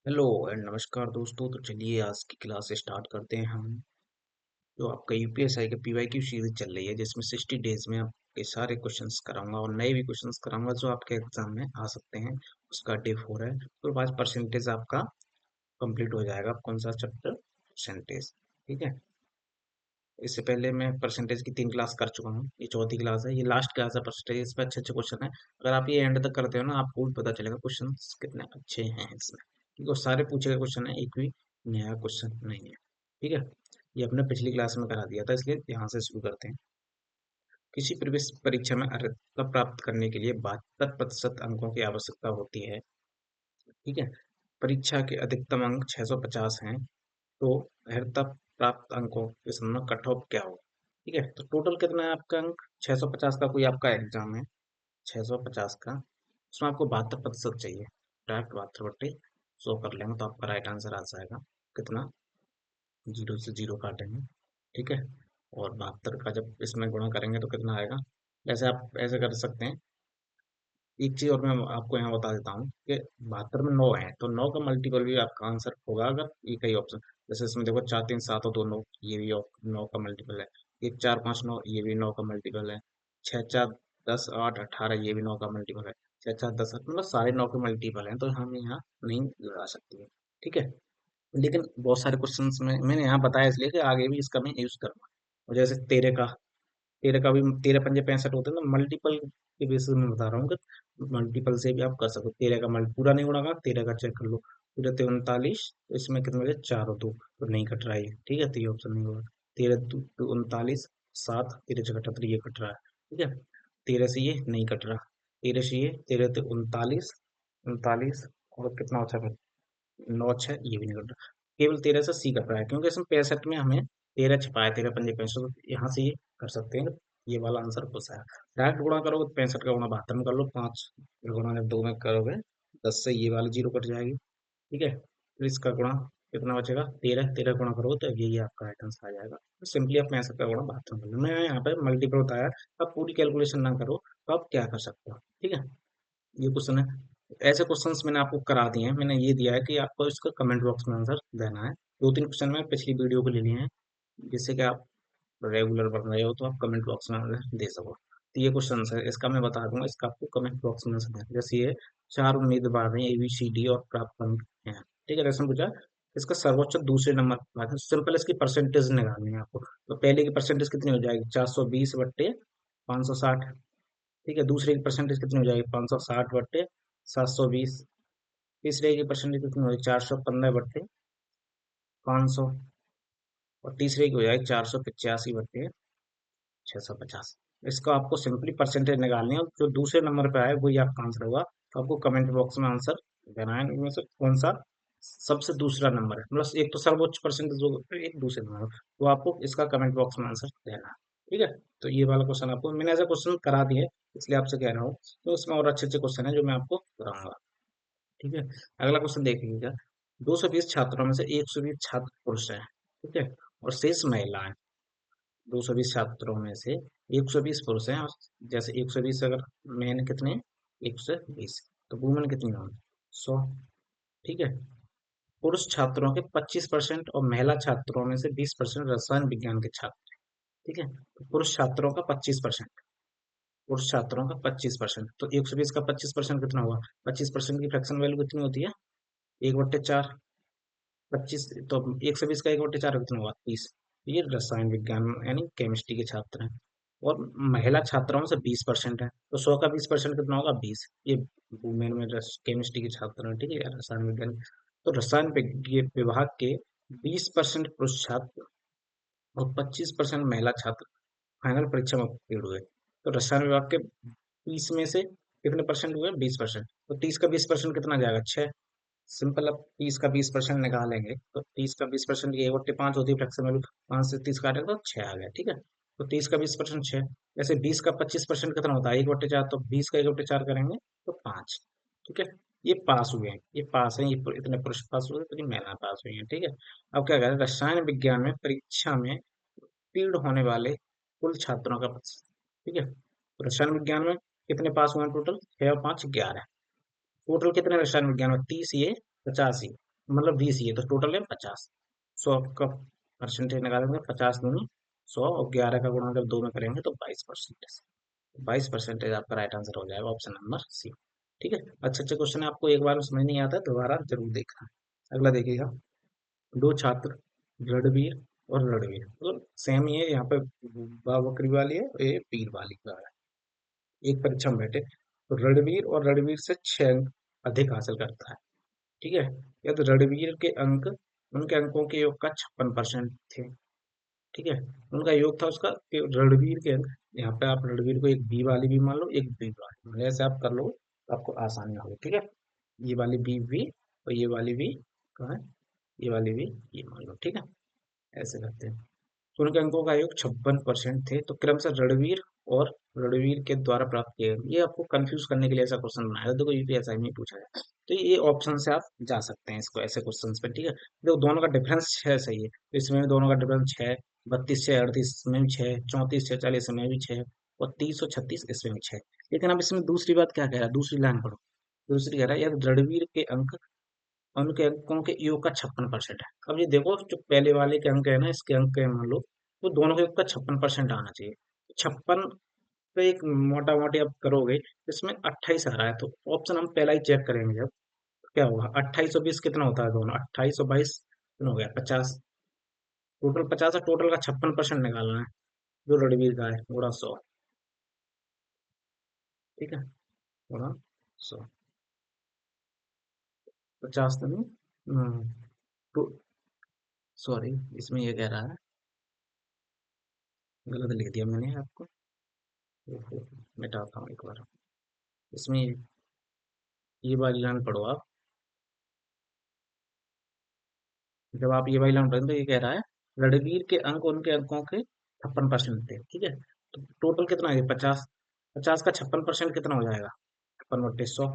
Hello and नमस्कार दोस्तों। तो चलिए आज की क्लास स्टार्ट करते हैं हम। जो आपका यूपीएसआई का पीवाईक्यू सीरीज चल रही है जिसमें 60 डेज में आपके सारे क्वेश्चंस कराऊंगा और नए भी क्वेश्चंस कराऊंगा जो आपके एग्जाम में आ सकते हैं। उसका डे 4 है तो 5% आपका कंप्लीट हो जाएगा। कौन सा चैप्टर? परसेंटेज। ठीक है। इससे पहले मैं परसेंटेज की 3 क्लास कर चुका हूँ, ये चौथी क्लास है, ये लास्ट क्लास है परसेंटेज। इस पर अच्छे अच्छे क्वेश्चन है। अगर आप ये एंड तक करते हो ना आपको भी पता चलेगा क्वेश्चन कितने अच्छे हैं इसमें, क्योंकि वो सारे पूछे गए क्वेश्चन है, एक भी नया क्वेश्चन नहीं है। ठीक है। ये अपने पिछली क्लास में करा दिया था, इसलिए यहाँ से शुरू करते हैं। किसी प्रवेश परीक्षा में अर्हता प्राप्त करने के लिए 72% अंकों की आवश्यकता होती है। ठीक है। परीक्षा के अधिकतम अंक 650 हैं, तो अर्हता प्राप्त अंकों के संबंध कट ऑफ क्या होगा? ठीक है। तो टोटल कितना है आपका अंक? 650 का कोई आपका एग्जाम है, 650 का, उसमें आपको 72% चाहिए। डायरेक्ट 72 सौ कर लेंगे तो आपका राइट आंसर आ जाएगा। कितना? जीरो से जीरो काटेंगे। ठीक है। और 72 का जब इसमें गुणा करेंगे तो कितना आएगा? ऐसे आप ऐसे कर सकते हैं। एक चीज और मैं आपको यहाँ बता देता हूँ कि 72 में 9 है तो 9 का मल्टीपल भी आपका आंसर होगा अगर ये कई ऑप्शन। जैसे इसमें देखो 4 3 7 और 2 9, ये भी 9 का मल्टीपल है। 1 4 5 9, ये भी 9 का मल्टीपल है। 6 4 10 8 18, ये भी 9 का मल्टीपल है। 6 4 10 मतलब सारे 9 के मल्टीपल हैं, तो हम यहाँ नहीं लगा सकते हैं। ठीक है। लेकिन बहुत सारे क्वेश्चंस में मैंने यहाँ बताया इसलिए कि आगे भी इसका मैं यूज करूंगा। और जैसे 13 का भी 13 पंजे 65 होते हैं, तो मल्टीपल के बेसिस में बता रहा हूँ कि मल्टीपल से भी आप कर सकते हो। 13 का मल्टी पूरा नहीं गुणा, 13 का चेक कर लो। पूरे 39, तो इसमें कितने बचे? 4 और 2, तो नहीं कट रहा है ये। ठीक है, तो ये ऑप्शन नहीं होगा। 13 2 39, 7 13 से 78, ये कट रहा है। ठीक है। 13 से ये नहीं कट रहा, 13 से ये, 13 39, 39 और कितना बचा फिर? 9 6, ये भी नहीं कट रहा। केवल 13 से सी कट रहा है, क्योंकि इसमें 65 में हमें 13 छिपाया, 13 पंजे 65, तो यहाँ से ये कर सकते हैं। ये वाला आंसर हो जाएगा। डायरेक्ट गुणा करोगे 65 का गुणा 72 में कर लो, 5 गुणा ने 2 में करोगे 10 से ये वाली जीरो कट जाएगी। ठीक है। फिर इसका गुणा कितना बचेगा? 13, 13 गुणा करोगे तो यही आपका राइट आंसर आ जाएगा। तो सिंपली आप 65 का गुणा 72 में कर लो। मैं यहाँ पे मल्टीपल बताया, आप पूरी कैलकुलेशन ना करो तो आप क्या कर सकते हो। ठीक है। ये क्वेश्चन है। ऐसे क्वेश्चंस मैंने आपको करा दिए हैं, मैंने ये दिया है कि आपको इसका कमेंट बॉक्स में आंसर देना है। 2 3 क्वेश्चन में पिछली वीडियो को ले लिए हैं, जिससे कि आप रेगुलर बन रहे हो तो आप कमेंट बॉक्स में आंसर दे सको। तो ये क्वेश्चन है, इसका मैं बता दूंगा, इसका आपको कमेंट बॉक्स में आंसर देना है। जैसे ये 4 उम्मीदवार हैं, ABCD और प्राप्त अंक हैं। ठीक है। क्वेश्चन पूछा, इसका सर्वोच्च दूसरे नंबर पर आता है। सिंपल इसकी परसेंटेज निकालनी है आपको। तो पहले की परसेंटेज कितनी हो जाएगी? 420/560। ठीक है। दूसरे की परसेंटेज कितनी हो जाएगी? 560/720। तीसरे की परसेंटेज कितनी हो जाएगी? 415/500। और तीसरे की हो जाएगी 485/650। इसको आपको सिंपली परसेंटेज निकालनी है, और जो दूसरे नंबर पे आए वही आपका आंसर होगा। तो आपको कमेंट बॉक्स में आंसर देना है, इनमें से कौन सा सबसे दूसरा नंबर है। मतलब एक तो सर्वोच्च परसेंटेज होगा, फिर एक दूसरे नंबर, तो आपको इसका कमेंट बॉक्स में आंसर देना है। ठीक है। तो ये वाला क्वेश्चन आपको मैंने ऐसा क्वेश्चन करा दिए, इसलिए आपसे कह रहा हूँ। तो इसमें और अच्छे अच्छे क्वेश्चन है जो मैं आपको कराऊंगा। ठीक है। अगला क्वेश्चन देख लीजिएगा। 220 छात्रों में से 120 छात्र पुरुष हैं। ठीक है। और शेष महिलाएं। 220 छात्रों में से 120 पुरुष हैं, और जैसे 120 अगर मैन कितने हैं? 120, तो वुमेन कितनी होंगी? 100। ठीक है। पुरुष छात्रों के 25% और महिला छात्रों में से 20% रसायन विज्ञान के छात्र। ठीक है। तो पुरुष छात्रों का 25%, पुरुष छात्रों का 25%, तो 120 का 25% कितना हुआ? 25% की फ्रैक्शन वैल्यू कितनी होती है? 1/4। 25, तो 120 का 1/4 कितना हुआ? 30। ये रसायन विज्ञान यानी केमिस्ट्री के छात्र हैं। और महिला छात्राओं से 20% है, तो 100 का 20% कितना होगा? 20। ये वुमेन में केमिस्ट्री के छात्र हैं। ठीक है, या रसायन विज्ञान। तो रसायन विभाग के 20% पुरुष छात्र और 25% महिला छात्र फाइनल परीक्षा में उत्तीर्ण हुए। तो रसायन विभाग के 30 में से कितने परसेंट हुए? 20%। तो 30 का 20% कितना जाएगा? 6। सिंपल। अब 30 का 20% निकालेंगे तो 30 का 20% ये 1/5 होती है फ्रैक्शन वैल्यू। 5 से 30 काटेगा तो 6 आ गया। ठीक है। तो 30 का 20% 6। जैसे 20 का 25% कितना होता है? 1/4, तो 20 का 1/4 करेंगे तो 5। ठीक है। ये पास हुए हैं, ये पास हैं, ये इतने पुरुष पास हुए, इतनी महिला पास हुई हैं। ठीक है। अब क्या करें? रसायन विज्ञान में परीक्षा में उत्तीर्ण होने वाले कुल छात्रों का ठीक है। तो रसायन विज्ञान में कितने पास हुए हैं टोटल? 6 और 5 11। टोटल कितने रसायन विज्ञान में? 30, ये 85। मतलब 20 ही है तो टोटल है 50। 100 का परसेंटेज निकालेंगे, 50 दूनी 100, और 11 का गुणा अगर 2 में करेंगे तो 22%। 22% आपका राइट आंसर हो जाएगा, ऑप्शन नंबर सी। ठीक है, अच्छे अच्छे क्वेश्चन है, आपको एक बार में समझ नहीं आता दोबारा जरूर देखना। अगला देखिएगा, दो छात्र रणवीर और रणवीर, मतलब सेम ही है यहाँ पे, बकरी वाली है, ये पीर वाली का है। एक परीक्षा में बैठे तो रणवीर और रणवीर से 6 अंक अधिक हासिल करता है। ठीक है, यदि रणवीर के अंक उनके अंकों के योग का 56% थे। ठीक है, उनका योग था उसका कि रणवीर के अंक, यहाँ पे आप रणवीर को एक बी वाली भी मान लो, एक बी वाली मान लो, ऐसे आप कर लो तो आपको आसानी होगी। ठीक है, ये वाली बी बी और ये वाली भी कहाँ है, ये वाली भी ये मान लो। ठीक है, ऐसे करते हैं। तो उनके अंकों का योग 56% थे, तो क्रमशः रणवीर और रणवीर के द्वारा प्राप्त किए गए, ये आपको कंफ्यूज करने के लिए ऐसा क्वेश्चन बनाया था, देखो यूपीएसआई में पूछा है। तो ये ऑप्शन से आप जा सकते हैं इसको ऐसे क्वेश्चन पे। ठीक है, देखो दोनों का डिफरेंस 6 सही है, तो इसमें भी दोनों का डिफरेंस 6, 32 से 38 में भी 6, 34 से 40 में भी 6, और 30 और 36 इसमें भी 6। लेकिन अब इसमें दूसरी बात क्या कह रहा है, दूसरी लाइन पढ़ो। दूसरी कह रहा है यार रणवीर के अंक उनके अंकों के योग का 56% है। अब ये देखो जो पहले वाले के अंक है ना, इसके अंक है मान लो, तो दोनों के योग का 56% आना चाहिए। 56 पे एक मोटा मोटी आप करोगे, इसमें 28 आ रहा है, तो ऑप्शन हम पहला ही चेक करेंगे जब, तो क्या होगा, 28 और 20 कितना होता है दोनों, 28 और 22 कितना हो गया, 50। टोटल 50 है, टोटल का 56% निकालना है, जो रणवीर का है, गुणा 100। ठीक है, गुणा 100, 50 तो नहीं, तो सॉरी, इसमें ये कह रहा है, गलत लिख दिया मैंने आपको। ओहो, मिटाता हूँ एक बार। इसमें ये वाली लाइन पढ़ो आप, जब आप ये वाली लाइन पढ़ेंगे तो ये कह रहा है रणवीर के अंक उनके अंकों के 56% थे। ठीक है, तो टोटल कितना है, 50। 50 का 56% कितना हो जाएगा, 56/100।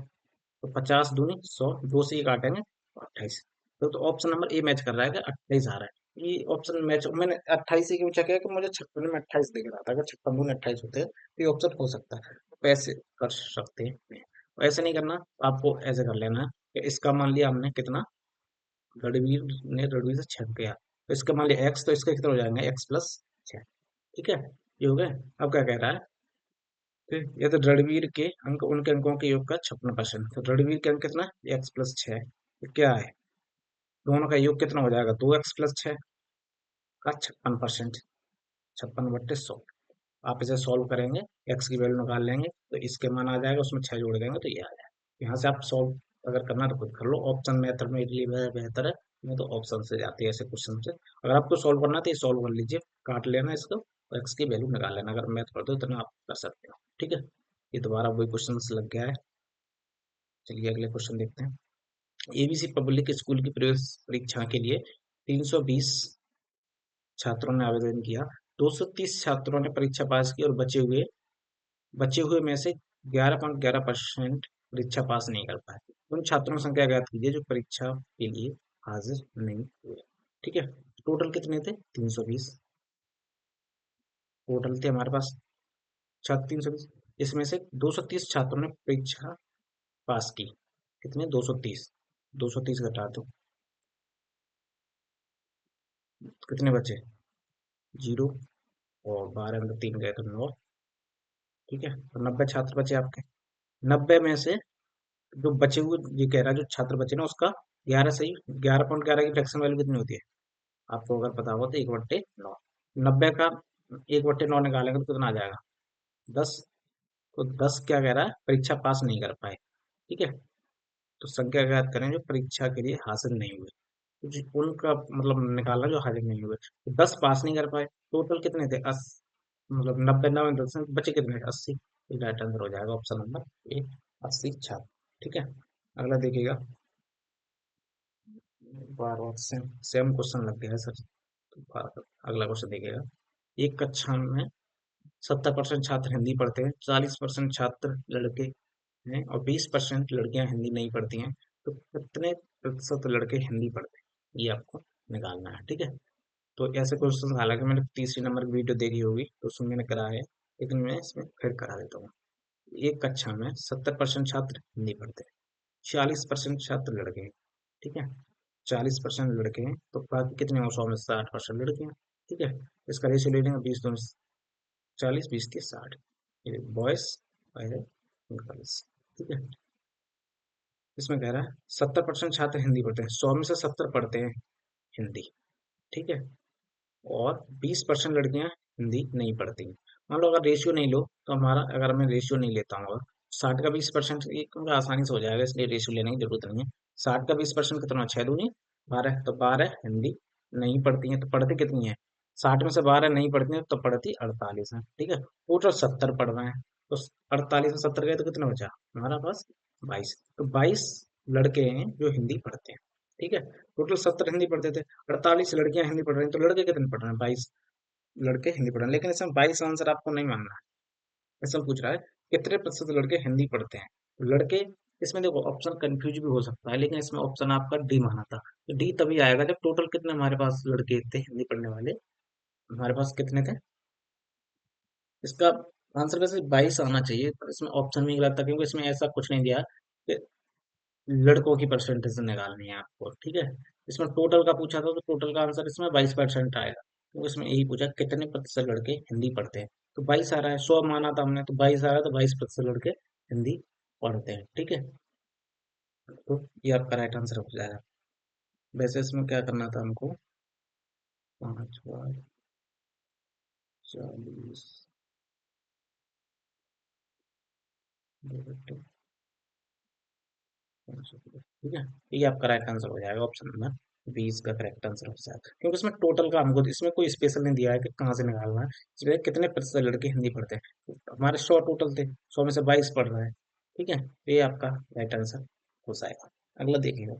तो 50 दूनी 100, दो से ये काटेंगे तो 28। तो ऑप्शन नंबर ए मैच कर रहा है कि 28 आ रहा है, ये ऑप्शन मैच, मैंने 28 ही क्यों चेक किया कि मुझे 56 में 28 दिख रहा था, अगर 56 दूनी 28 होते हैं तो ये ऑप्शन हो सकता है, तो ऐसे कर सकते हैं। ऐसे नहीं करना, आपको ऐसे कर लेना है कि इसका मान लिया हमने कितना, रणवीर ने रणवीर से 6 किया, तो इसका मान लिया एक्स, तो इसका कितना हो जाएगा, x+6। ठीक है, ये हो गया। अब क्या कह रहा है, फिर ये तो रणवीर के अंक उनके अंकों के योग का 56%, तो रणवीर के अंक कितना, x+6, तो क्या है, दोनों का योग कितना हो जाएगा, 2x+6 का 56%, 56/100। आप इसे सॉल्व करेंगे, एक्स की वैल्यू निकाल लेंगे तो इसके मान आ जाएगा, उसमें 6 जोड़ देंगे तो ये आ जाएगा। यहाँ से आप सॉल्व अगर करना तो खुद कर लो, ऑप्शन मेथड मेरे लिए बेहतर है, नहीं तो ऑप्शन से जाती है ऐसे क्वेश्चन से। अगर आपको सॉल्व करना है तो ये सॉल्व कर लीजिए, काट लेना इसको और एक्स की वैल्यू निकाल लेना, अगर मैथ पढ़ते हो तो आप कर सकते हो। ठीक है, ये दोबारा वही क्वेश्चन लग गया है। चलिए अगले क्वेश्चन देखते हैं। एबीसी पब्लिक स्कूल की प्रवेश परीक्षा के लिए 320 छात्रों ने आवेदन किया, 230 छात्रों ने परीक्षा पास की और बचे हुए में से 11.11% परीक्षा पास नहीं कर पाए। उन छात्रों की संख्या ज्ञात कीजिए जो परीक्षा के लिए हाजिर नहीं हुए। ठीक है, टोटल कितने थे, 320 टोटल थे हमारे पास, छात्र 320। इसमें से 230 छात्रों ने परीक्षा पास की, कितने, 230, 230 घटा दो, कितने बचे, 0, और 12 में 3 गए तो 9। ठीक है, तो 90 छात्र बचे आपके, 90 में से जो बचे हुए, ये कह रहा है जो छात्र बचे ना उसका 11 सही, 11.11 की फ्रैक्शन वैल्यू कितनी होती है, आपको अगर पता हो तो 1/9। 90 का 1/9 निकालेंगे तो कितना आ जाएगा, 10। तो 10 क्या कह रहा है, परीक्षा पास नहीं कर पाए। ठीक है, तो संख्या ज्ञात करें जो परीक्षा के लिए हासिल नहीं हुए, उनका मतलब निकालना जो हाजिर नहीं हुए, तो 10 पास नहीं कर पाए, टोटल कितने थे, मतलब 90 90 10 में बचे कितने, 80। राइट आंसर हो जाएगा ऑप्शन नंबर ए, 80 छात्र। ठीक है, अगला देखिएगा, बार बार सेम सेम क्वेश्चन लग गया है सर। तो अगला क्वेश्चन देखिएगा, एक कक्षा में 70% छात्र हिंदी पढ़ते हैं, 40% छात्र लड़के हैं और 20% लड़कियां हिंदी नहीं पढ़ती हैं, तो कितने प्रतिशत लड़के हिंदी पढ़ते हैं, ये आपको निकालना है। ठीक है, तो ऐसे क्वेश्चन हालांकि मैंने तीसरी नंबर की वीडियो देखी होगी तो उसमें मैंने कराया है, लेकिन मैं इसमें फिर करा देता हूँ। एक कक्षा में 70% छात्र हिंदी पढ़ते हैं, 40% छात्र लड़के हैं। ठीक है, 40% लड़के हैं तो बाकी कितने हो, 100 में 60% लड़के हैं। ठीक है, इसका रेशियो ले लेंगे 40, 20, 30, 60। ये बॉयज है गर्ल्स। ठीक है, इसमें कह रहा है 70% छात्र हिंदी पढ़ते हैं, 100 में से 70 पढ़ते हैं हिंदी। ठीक है, और 20% लड़कियां हिंदी नहीं पढ़ती। मान लो अगर रेशियो नहीं लो तो हमारा, अगर मैं रेशियो नहीं लेता हूँ, अगर 60 का 20%, ये क्योंकि आसानी से हो जाएगा इसलिए रेशियो लेने की जरूरत नहीं है। 60 का 20% कितना, 6 दूनी 12, तो 12 हिंदी नहीं पढ़ती हैं, तो पढ़ती कितनी है, 60 में से 12 नहीं पढ़ती हैं तो पढ़ती 48 है। ठीक है, टोटल 70 पढ़ रहे हैं, तो 48 में 70 गए तो कितना बचा हमारा पास, 22। तो 22 लड़के हैं जो हिंदी पढ़ते हैं। ठीक है, टोटल 70 हिंदी पढ़ते थे, 48 लड़कियां हिंदी पढ़ रही हैं, तो लड़के कितने पढ़ रहे हैं, 22 लड़के हिंदी पढ़ रहे हैं। लेकिन इसमें 22 आंसर आपको नहीं मानना है, इसमें पूछ रहा है कितने प्रतिशत लड़के हिंदी पढ़ते हैं। तो लड़के, इसमें देखो ऑप्शन कंफ्यूज भी हो सकता है, लेकिन इसमें ऑप्शन आपका डी माना था, तो डी तभी आएगा जब टोटल कितने हमारे पास लड़के थे हिंदी पढ़ने वाले, हमारे पास कितने थे। इसका आंसर वैसे 22 आना चाहिए, पर इसमें ऑप्शन में गलत था क्योंकि इसमें ऐसा कुछ नहीं दिया कि लड़कों की परसेंटेज निकालनी है आपको। ठीक है, इसमें टोटल का पूछा था तो टोटल का आंसर इसमें 22% आएगा, तो इसमें यही पूछा कितने प्रतिशत लड़के हिंदी पढ़ते हैं, तो 22 आ रहा है, 100 माना था हमने तो 22 आ रहा है, तो 22% लड़के हिंदी पढ़ते हैं। ठीक है, तो ये आपका राइट आंसर हो जाएगा। वैसे इसमें क्या करना था हमको, 5 बार 40 डिवाइडेड 500। ठीक है, ये आपका राइट आंसर हो जाएगा, ऑप्शन नंबर 20 का करेक्ट आंसर हो जाएगा, क्योंकि इसमें टोटल का हमको, इसमें कोई स्पेशल नहीं दिया है कि कहाँ से निकालना है, इसमें कितने प्रतिशत लड़के हिंदी पढ़ते हैं, तो हमारे 100 टोटल थे, 100 में से 22 पढ़ रहे हैं। ठीक है, ये आपका राइट आंसर हो जाएगा। अगला देखिएगा,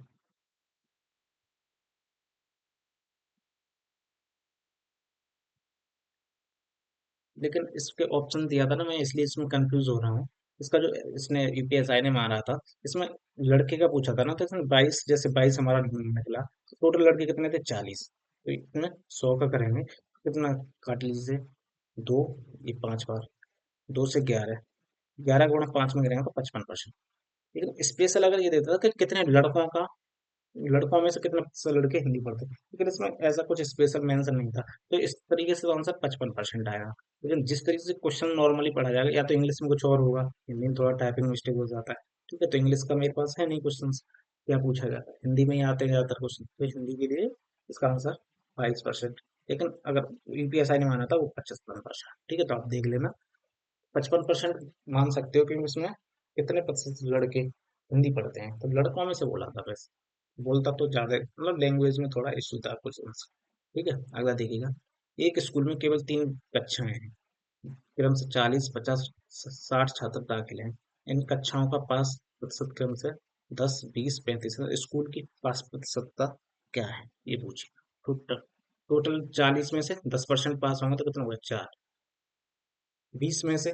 लेकिन इसके ऑप्शन दिया था ना, मैं इसलिए इसमें कंफ्यूज हो रहा हूँ। इसका जो इसने यूपीएसआई ने मारा था, इसमें लड़के का पूछा था ना, तो इसमें 22, जैसे 22 हमारा निकला, तो टोटल लड़के कितने थे, 40। तो इतने 100 का करेंगे कितना, काट लीजिए दो, ये 5 बार, 2 से 11, 11 गुणा 5 में गिरेंगे तो 55%। लेकिन स्पेशल अगर ये देता था कि कितने लड़कों का, लड़कों में से कितने प्रतिशत लड़के हिंदी पढ़ते हैं, लेकिन इसमें ऐसा कुछ स्पेशल मेंशन नहीं था, तो इस तरीके से तो आंसर 55% आएगा। लेकिन जिस तरीके से क्वेश्चन नॉर्मली पढ़ा जाएगा, या तो इंग्लिश में कुछ और होगा, हिंदी में थोड़ा टाइपिंग मिस्टेक हो जाता है। ठीक है, तो इंग्लिश का मेरे पास है नहीं क्वेश्चन, क्या पूछा जाता है, हिंदी में ही आते हैं ज्यादातर क्वेश्चन, तो हिंदी के लिए इसका आंसर 22%। लेकिन अगर यूपीएसआई ने माना था वो 55%। ठीक है, तो आप देख लेना, 55% मान सकते हो, क्योंकि उसमें कितने प्रतिशत लड़के हिंदी पढ़ते हैं, तो लड़कों में से बोला था वैसे, बोलता तो ज्यादा, मतलब लैंग्वेज में थोड़ा इश्यू था कुछ उनसे। ठीक है, अगला देखिएगा, एक स्कूल में केवल 3 कक्षाएं हैं, क्रम से 40, 50, 60 छात्र दाखिल हैं। इन कक्षाओं का पास प्रतिशत क्रम से 10, 20, 35 है। स्कूल की पास प्रतिशतता क्या है, ये पूछिए। टोटल टोटल 40 में से 10% पास होंगे तो कितना होगा, 4। 20 में से,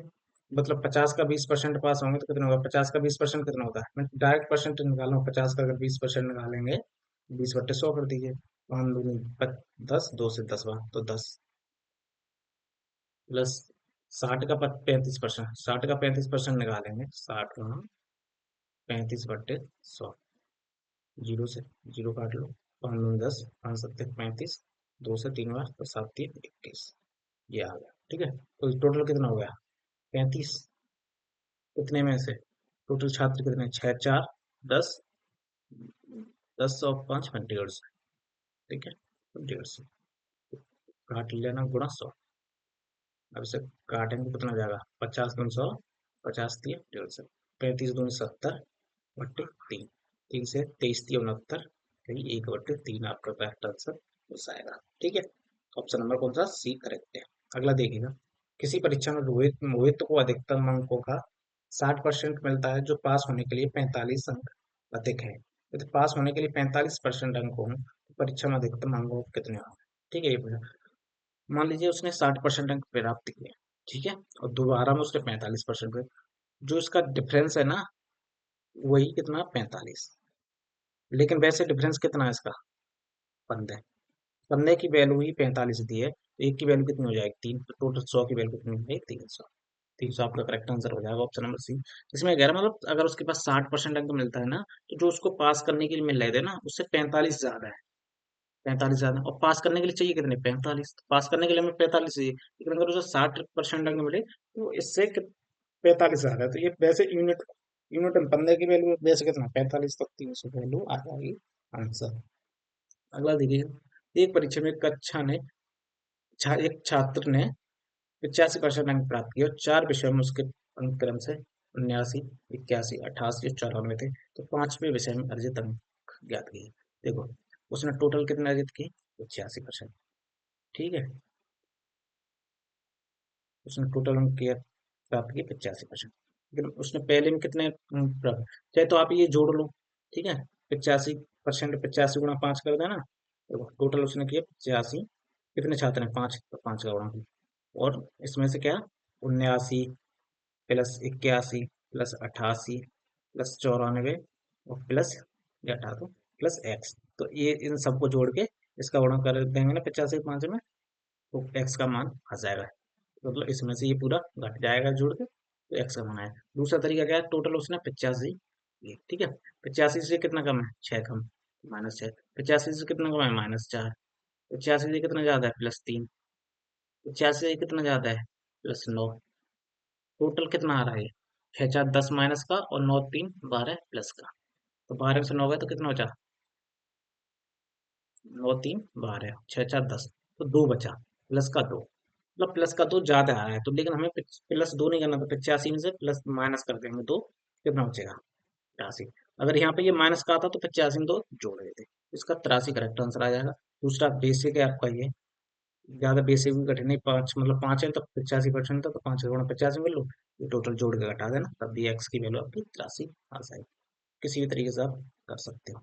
मतलब 50 का 20% पास होंगे तो कितना होगा, 50 का 20% कितना होता है, मैं डायरेक्ट परसेंट निकाल रहा हूँ, 50 का अगर 20% निकालेंगे, 20/100 कर दीजिए, 5 दूनी 10, 2 से 10 बार तो 10, प्लस 60 का 35%, 60 का 35% निकालेंगे, 60 गुणा 35/100, जीरो से जीरो काट लो, 5 दूनी 10, 5 7 35, 2 से 3 बार तो 7 3 21, ये आ गया। ठीक है, तो टोटल कितना हो गया, 35। कितने में से, टोटल छात्र कितने, 6 4 10, 10 और 5 150। ठीक है, तो 150 काट लेना गुणा 100। अब इसे काटेंगे कितना हो जाएगा, 50 दूनी 100, 50 3 150, 35 दूनी 70 बट्टे 3, 3 से 23 3 69, कहीं 1/3 आपका करेक्ट आंसर हो जाएगा। ठीक है, ऑप्शन नंबर कौन सा, सी करेक्ट है। अगला देखिएगा, किसी परीक्षा में रोहित मोहित को अधिकतम अंकों का 60% मिलता है, जो पास होने के लिए 45 अंक अधिक है। यदि पास होने के लिए 45% अंक हो तो परीक्षा में अधिकतम अंक कितने होंगे। ठीक है, ये पूछा। मान लीजिए उसने 60% अंक प्राप्त किए, ठीक है, और दोबारा में उसने 45% जो इसका डिफरेंस है ना, वही कितना, 45। लेकिन वैसे डिफरेंस कितना है इसका, 15। 15 की वैल्यू ही 45 दी है, तो एक की वैल्यू कितनी हो जाएगी, 3, तो टोटल 100 की वैल्यू कितनी हो जाएगी, 300। थी, सो आपका करेक्ट आंसर हो जाएगा ऑप्शन नंबर सी। इसमें कह रहा मतलब अगर उसके पास 60% अंक मिलता है ना, तो जो उसको पास करने के लिए मिल रहे थे ना, उससे 45 ज्यादा है। 45 ज्यादा, और पास करने के लिए चाहिए कितने? 45। पास करने के लिए हमें 45 चाहिए, लेकिन अगर उसे 60% अंक मिले तो इससे 45 ज्यादा है। तो ये वैसे यूनिट, यूनिट 15 की वैल्यू वैसे कितना? 45, तक 300 वैल्यू आ जाएगी आंसर। अगला देखिए, एक परीक्षा में कक्षा ने एक छात्र ने 85% अंक प्राप्त किए और चार विषयों में उसके अंक क्रम से 79, 81, 88 और 94 थे। तो पांचवें विषय में अर्जित अंक ज्ञात किए। देखो, उसने टोटल कितने अर्जित किए? 86%। ठीक है, उसने टोटल अंक किया, प्राप्त किए 85%। लेकिन उसने पहले में कितने अंक प्राप्त? चाहे तो आप ये जोड़ लो। ठीक है, 85%, 85 × 5 कर देना। देखो टोटल उसने किया 85। कितने छात्र हैं? 5, तो 5 का गुणा किया। और इसमें से क्या? 79 प्लस 81 प्लस 88 प्लस 94 और प्लस ये हटा दो, प्लस एक्स। तो ये इन सबको जोड़ के इसका गुणा कर देंगे ना 85 5 में, तो एक्स का मान आ जाएगा। मतलब इसमें से ये पूरा घट जाएगा जोड़ के, तो एक्स का मान आएगा। दूसरा तरीका क्या है? टोटल उसने 85 ये, ठीक है। 85 से कितना कम है? 6 कम, -6। 85 से कितना कम है? -4। 85 से कितना ज्यादा है? +3। 85 से कितना ज्यादा है? +9। टोटल कितना आ रहा है? 6 4 10 माइनस का, और 9 3 12 प्लस का। तो 12 में से 9 गए तो कितना बचा? 9 3 12, 6 4 10, तो 2 बचा, प्लस का 2। मतलब प्लस का 2 ज्यादा आ रहा है, तो लेकिन हमें प्लस 2 नहीं करना, तो 85 में से प्लस माइनस कर देंगे 2, कितना बचेगा? 83। अगर यहाँ पे ये माइनस का आता तो 85 में 2 जोड़ देते, इसका 83 करेक्ट आंसर आ जाएगा। दूसरा बेसिक है आपका ये, ज्यादा बेसिक भी कठिन नहीं। 5 मतलब 5 है तो 85% था, तो 5 का गुणा 85 में लो, ये टोटल जोड़ के घटा देना, तब भी एक्स की वैल्यू आपकी 83 आ जाएगी। किसी भी तरीके से आप कर सकते हो।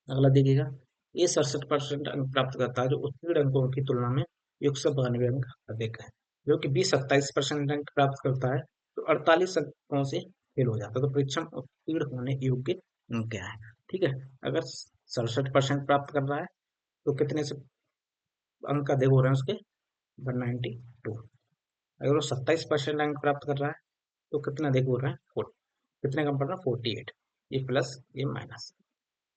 अगला देखिएगा, ये 67% अंक प्राप्त करता है जो उत्तीर्ण अंकों की तुलना में 192 अंक अधिक है। जो कि बी 27% अंक प्राप्त करता है तो 48 अंकों से फेल हो जाता है। तो परीक्षा में उत्तीर्ण होने योग्य अंक क्या है? ठीक है, अगर 67% प्राप्त कर रहा है तो कितने से अंक अधिक हो रहे हैं उसके? 192। अगर वो 27% अंक प्राप्त कर रहा है तो कितना अधिक हो रहा है? 40। कितने कम पड़ रहा है? 48। ये प्लस ये माइनस,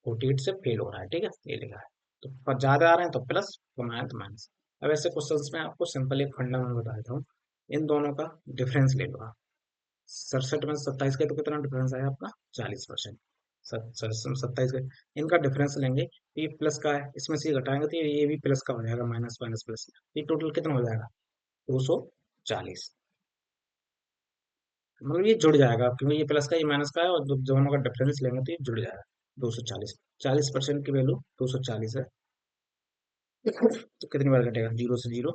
48 से फेल हो रहा है। ठीक है, ये लिखा है। तो ज्यादा आ रहे हैं तो प्लस, कम आए तो माइनस। अब ऐसे क्वेश्चंस में आपको सिंपल एक फंडा मैं बता देता हूँ। इन दोनों का डिफरेंस ले लो आप। 67 में 27 का तो कितना डिफरेंस आया आपका? 40%। 67 में 27 का, इनका डिफरेंस लेंगे तो ये प्लस का है, इसमें से ये घटाएंगे तो ये भी प्लस का हो जाएगा, माइनस माइनस प्लस। ये टोटल कितना हो जाएगा? 240। मतलब ये जुड़ जाएगा, क्योंकि ये प्लस का ये माइनस का है, और दोनों का डिफरेंस लेंगे तो ये जुड़ जाएगा। 240, 40% की वैल्यू 240 है। तो कितनी बार घटेगा? 0 से 0,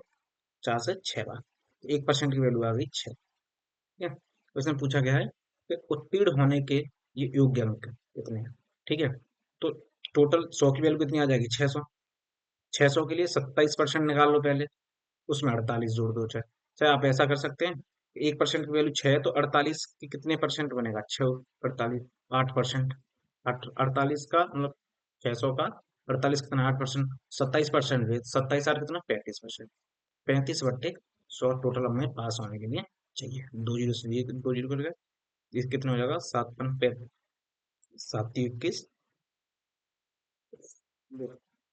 4 से 6 बार। 1% की वैल्यू आ गई 6। ठीक है, क्वेश्चन पूछा गया है कि उत्तीर्ण होने के ये योग्य अंक कितने हैं? ठीक है, तो टोटल 100 की वैल्यू कितनी आ जाएगी? 600। 600 के लिए 27% निकाल लो पहले, उसमें 48 जोड़ दो। चाहे चाहे आप ऐसा कर सकते हैं, 1% की वैल्यू 6 है तो 48 की कितने परसेंट बनेगा? 6 48, 8%। 48 का मतलब 600 का 48 कितना? 8%। 27% हुए, 27 आठ कितना? 35%। 35/100 टोटल हमें पास होने के लिए चाहिए। 2 जीरो से ये 2 जीरो कर गए, ये कितना हो जाएगा? 7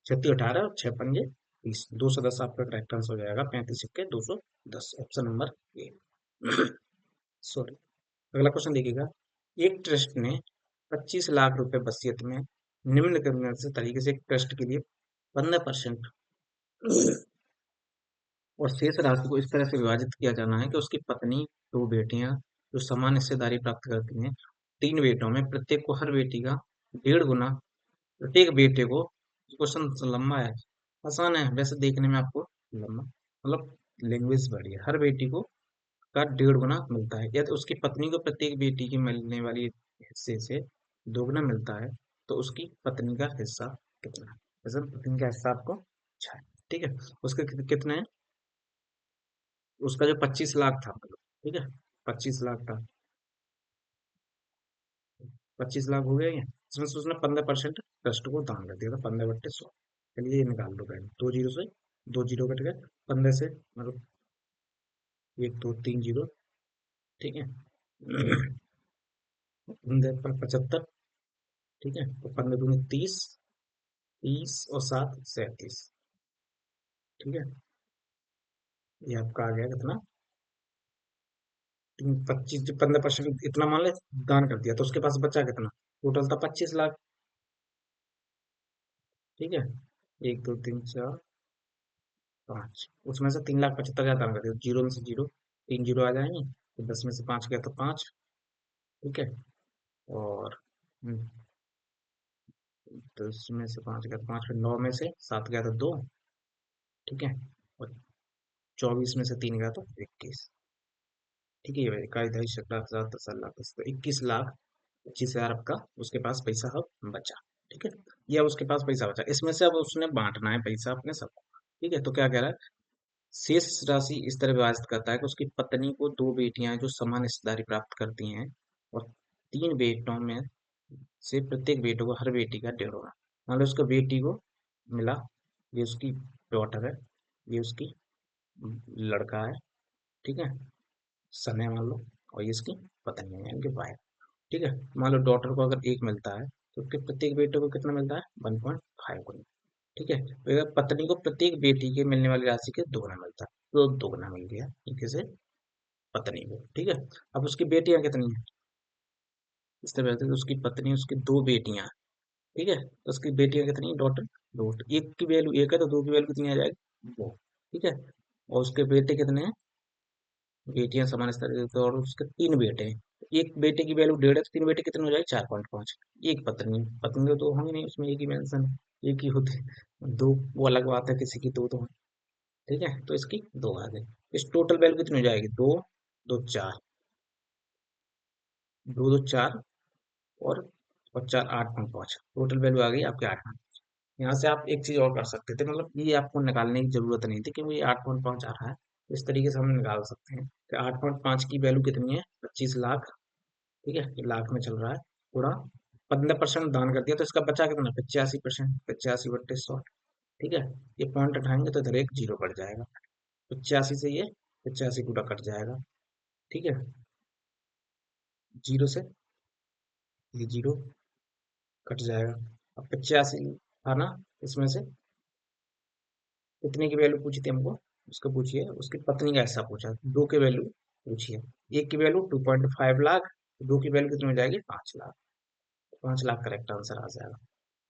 छत्ती 18 और 6 पंजे 30, 210 आपका करेक्ट आंसर हो जाएगा। 35 × 210, ऑप्शन नंबर ए। सॉरी। अगला क्वेश्चन देखिएगा, एक ट्रस्ट ने 25 लाख रुपए वसीयत में निम्न से तरीके से एक ट्रस्ट के लिए 15% और शेष राशि को इस तरह से विभाजित किया जाना है कि उसकी पत्नी, दो बेटियां जो समान हिस्सेदारी प्राप्त करती हैं, तीन बेटों में प्रत्येक को हर बेटी का 1.5 गुना, प्रत्येक बेटे को, क्वेश्चन लंबा है, आसान है वैसे देखने में आपको लंबा, मतलब लैंग्वेज बड़ी है। हर बेटी को का 1.5 गुना मिलता है, यदि उसकी पत्नी को प्रत्येक बेटी की मिलने वाली हिस्से से 2 गुना मिलता है तो उसकी पत्नी का हिस्सा कितना है? जैसे पत्नी का हिस्सा आपको 6 है। ठीक है, उसके कितने हैं? उसका जो 25 लाख था, मतलब ठीक है, 25 लाख था, 25 लाख हो गया ये। इसमें से उसने 15% ट्रस्ट को दान कर दिया था, 15/100। चलिए ये निकाल दो पहले, 2 जीरो से 2 जीरो कट गए, 15 से मतलब 1 2 3 जीरो, ठीक है। 75, ठीक है। तो 15 दूनी 30, 30 और 7 37, ठीक है। ये आपका आ गया कितना, 25, जो 15% इतना मान ले दान कर दिया, तो उसके पास बचा कितना, टोटल था 25 लाख, ठीक है। 1 2 3 4 5, उसमें से 3,75,000 दान कर दिया, जीरो में से जीरो, 3 जीरो आ जाएंगे, तो 10 में से 5 गया तो 5, ठीक है। और हम्म, 10 में से 5 गया तो 5, फिर 9 में से 7 गया तो 2, ठीक है। और 24 में से 3 गया तो 21, ठीक है। ये भाई, इकाई, दहाई, सैकड़ा, हजार, 10,00,000, 10 तो 21,25,000 आपका उसके पास पैसा अब बचा, ठीक है। या उसके पास पैसा बचा, इसमें से अब उसने बांटना है पैसा अपने सबको, ठीक है। तो क्या कह रहा है, शेष राशि इस तरह विभाजित करता है कि उसकी पत्नी को 2 बेटियां हैं जो समान हिस्सेदारी प्राप्त करती हैं, और 3 बेटों में से प्रत्येक बेटे को हर बेटी का 1.5 होगा। मान लो उसको बेटी को मिला, ये उसकी डॉटर है, ये उसकी लड़का है, ठीक है, सन है मान लो, और ये इसकी पत्नी है यानी कि वाइफ, ठीक है। मान लो डॉटर को अगर 1 मिलता है, तो उसके प्रत्येक बेटे को कितना मिलता है, 1.5 गुना, ठीक है। तो अगर पत्नी को प्रत्येक बेटी के मिलने वाली राशि के दोगुना मिलता है, तो दोगुना मिल गया एक से पत्नी को, ठीक है। अब उसकी बेटियां कितनी है, इस तरह कहते हैं, उसकी पत्नी, उसकी 2 बेटियां, ठीक है। तो उसकी बेटियां कितनी है, डॉटर, दो, एक की वैल्यू 1 है तो 2 की वैल्यू कितनी आ जाएगी, 2, ठीक है। और उसके बेटे कितने हैं, बेटियां समान स्तर के, तो और उसके 3 बेटे हैं, एक बेटे की वैल्यू 1.5 है, तो 3 बेटे कितने हो जाएंगे, 4.5, एक पत्नी है, पत्नी तो 2 होंगी नहीं, उसमें एक ही मेंशन है, एक ही होते हैं। दो वो अलग बात है, किसी की दो तो, ठीक है। तो इसकी 2 आ गई, इस टोटल वैल्यू कितनी हो जाएगी, 2 2 4, 2 2 4, और 4 8.5, टोटल वैल्यू आ गई आपके 8। यहाँ से आप एक चीज और कर सकते थे, मतलब ये आपको निकालने की जरूरत नहीं थी, क्योंकि ये 8.5 आ रहा है, इस तरीके से हम निकाल सकते हैं कि 8.5 की वैल्यू कितनी है, 25 लाख, ठीक है। ये लाख में चल रहा है पूरा, 15% दान कर दिया, तो इसका बचा कितना, 85%, 85/100, ठीक है। ये पॉइंट उठाएंगे तो इधर एक जीरो कट जाएगा, 85 से ये 85 पूरा कट जाएगा, ठीक है। जीरो से ये जीरो कट जाएगा। अब 85 था ना, इसमें से कितने की वैल्यू पूछी थी हमको, उसको पूछिए, उसकी पत्नी का हिस्सा पूछा, 2 की वैल्यू पूछिए, एक की वैल्यू 2.5 लाख, दो की वैल्यू कितनी हो जाएगी, 5 लाख, 5 लाख करेक्ट आंसर आ जाएगा,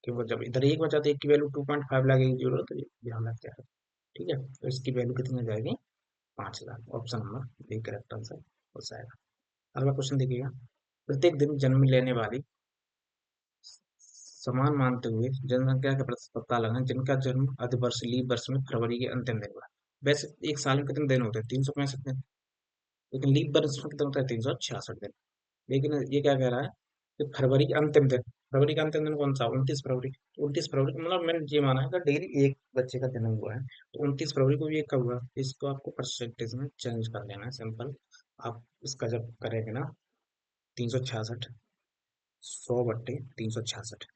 क्योंकि जब इधर एक बचा तो एक की वैल्यू 2.5 लाख, एक जीरो, तो ये ध्यान लग जाएगा, ठीक है। तो इसकी वैल्यू कितनी हो जाएगी, 5 lakh, option number B correct answer हो जाएगा। अगला क्वेश्चन देखिएगा, प्रत्येक दिन जन्म लेने वाली समान मानते हुए जनसंख्या का पता लगाएं जिनका जन्म अधिवर्ष लीप वर्ष में फरवरी के अंतिम दिन हुआ। वैसे एक साल में कितने दिन होते हैं, 365 दिन, लेकिन लीप वर्ष में कितना होता है, 366 दिन। लेकिन ये क्या कह रहा है कि फरवरी के अंतिम दिन, फरवरी का अंतिम दिन कौन सा, 29 फरवरी, तो 29 फरवरी को, मतलब मैंने ये माना है कि डेली एक बच्चे का जन्म हुआ है, तो 29 फरवरी को भी एक का हुआ, इसको आपको परसेंटेज में चेंज कर लेना है, सिंपल। आप इसका जब करेंगे ना, 366, 100/366,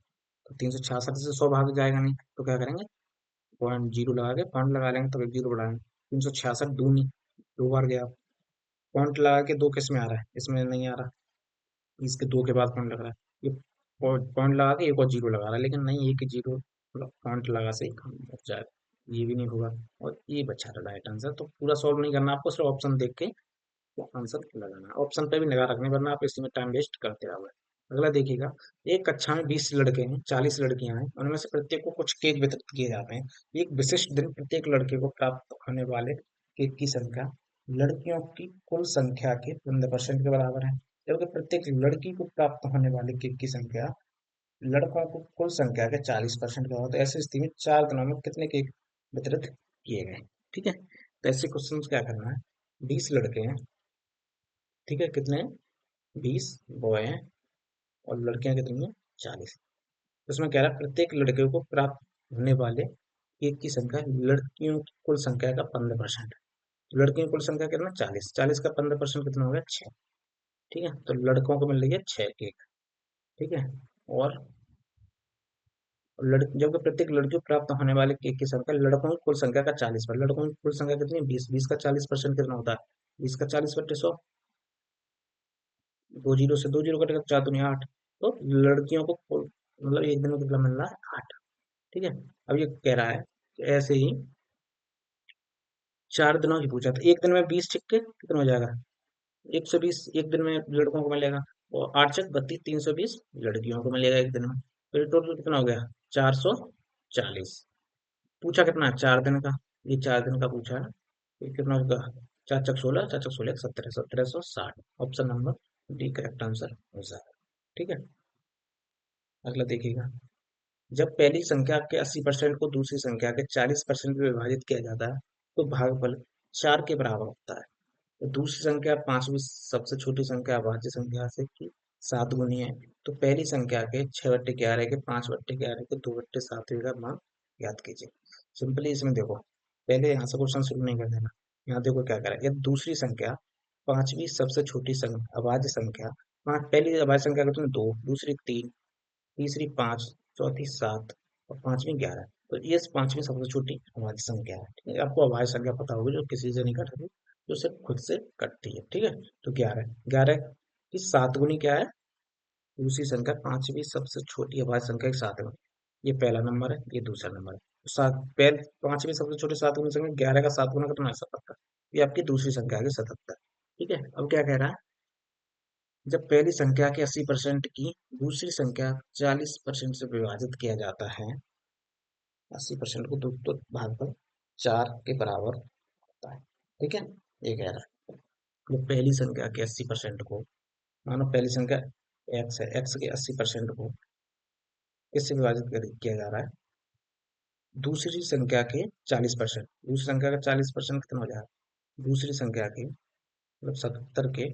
तो 366 से 100 भाग जाएगा नहीं, तो क्या करेंगे, पॉइंट जीरो लगा के पॉइंट लगा लेंगे, तो एक जीरो बढ़ाएंगे, 366 दूनी, 2 बार गया, पॉइंट लगा के 2 किस में आ रहा है, इसमें नहीं आ रहा, इसके 2 के बाद पॉइंट लग रहा है, ये पॉइंट लगा के एक और जीरो लगा रहा है, लेकिन नहीं, एक ही जीरो मतलब पॉइंट लगा से ही काम हो जाएगा, ये भी नहीं होगा, और ये बचा रहा राइट आंसर। तो पूरा सॉल्व नहीं करना आपको, सिर्फ ऑप्शन देख के वो आंसर लगाना है, ऑप्शन पे भी निगाह रखने, वरना आप इसी में टाइम वेस्ट करते रहोगे। अगला देखिएगा, एक कक्षा में 20 लड़के हैं, 40 लड़कियां हैं, उनमें से प्रत्येक को कुछ केक वितरित किए जाते हैं, एक विशिष्ट दिन प्रत्येक लड़के को प्राप्त होने वाले केक की संख्या लड़कियों की कुल संख्या के 15% के बराबर है, जबकि प्रत्येक लड़की को प्राप्त होने वाले केक की संख्या लड़कों को कुल संख्या के 40% का होता है। ऐसी स्थिति में 4 दिनों में कितने केक वितरित किए गए, ठीक है। तो ऐसे क्वेश्चन क्या करना है, 20 लड़के हैं, ठीक है, कितने हैं, 20 बॉय हैं, और लड़कियां कितनी हैं, 40। उसमें कह रहा है प्रत्येक लड़के को प्राप्त होने वाले केक की संख्या लड़कियों की कुल संख्या का 15%, लड़कियों की कुल संख्या कितना, 40, 40 का 15% कितना हो गया, 6, ठीक है। तो लड़कों को मिल रही है 6 केक, ठीक है। और जबकि प्रत्येक लड़की को प्राप्त होने वाले केक की संख्या लड़कों की कुल संख्या का 40 पर, लड़कों की कुल संख्या कितनी, 20, 20 का 40% कितना होता है, 20 का 40/100, दो जीरो से दो जीरो कटेगा, चार दुनिया आठ। तो लड़कियों को मतलब एक दिन में कितना मिल रहा है, आठ। ठीक है। अब ये कह रहा है कि ऐसे ही 4 दिनों की पूछा था, एक दिन में 20 सिक्के कितना हो जाएगा, 120 एक दिन में लड़कों को मिलेगा। और 8 चक 32, 320 लड़कियों को मिलेगा एक दिन में। तो टोटल कितना हो गया, 440। पूछा कितना है, 4 दिन का। ये 4 दिन का पूछा है। ये कितना होगा, 4 चक 16, 4 चक 16 17, 1760। Option number D correct answer हो जाएगा। ठीक है। अगला देखिएगा, जब पहली संख्या के 80% को दूसरी संख्या के 40% में विभाजित किया जाता है तो भागफल 4 के बराबर होता है। तो दूसरी संख्या पांचवी सबसे छोटी संख्या अभाज्य संख्या से की 7 गुनी है। तो पहली संख्या के 6/11 के 5/11 के 2/7 का मान ज्ञात कीजिए। सिंपली इसमें देखो, पहले यहाँ से क्वेश्चन शुरू नहीं कर देना। यहाँ देखो क्या करें, यह दूसरी संख्या पांचवी सबसे छोटी संख्या अभाज्य संख्या, पांच पहली अभाज्य संख्या का तुम दो, दूसरी तीन, तीसरी पांच, चौथी सात और पांचवी 11। तो ये पांचवी सबसे छोटी अभाज्य संख्या है। ठीक है, आपको अभाज्य संख्या पता होगी जो किसी से नहीं कटती, जो सिर्फ खुद से कटती है। ठीक है। तो 11, 11 की 7 गुनी क्या है, दूसरी संख्या पांचवी सबसे छोटी अभाज्य संख्या की 7 गुनी। ये पहला नंबर है, ये दूसरा नंबर है। तो सात पहले पांचवी सबसे छोटी 7 गुनी संख्या 11 का 7 गुना कितना है, 77। ये आपकी दूसरी संख्या है 77। ठीक है। अब क्या कह रहा है, जब पहली संख्या के 80% की दूसरी संख्या 40% से विभाजित किया जाता है, 80% को तो भागफल 4 के बराबर होता है। ठीक है। ये कह रहा है, जब पहली संख्या के 80% को, मानो पहली संख्या एक्स है, एक्स के 80% को किससे विभाजित किया जा रहा है, दूसरी संख्या के 40%। दूसरी संख्या का 40% कितना हो जाएगा, दूसरी संख्या के मतलब 77 के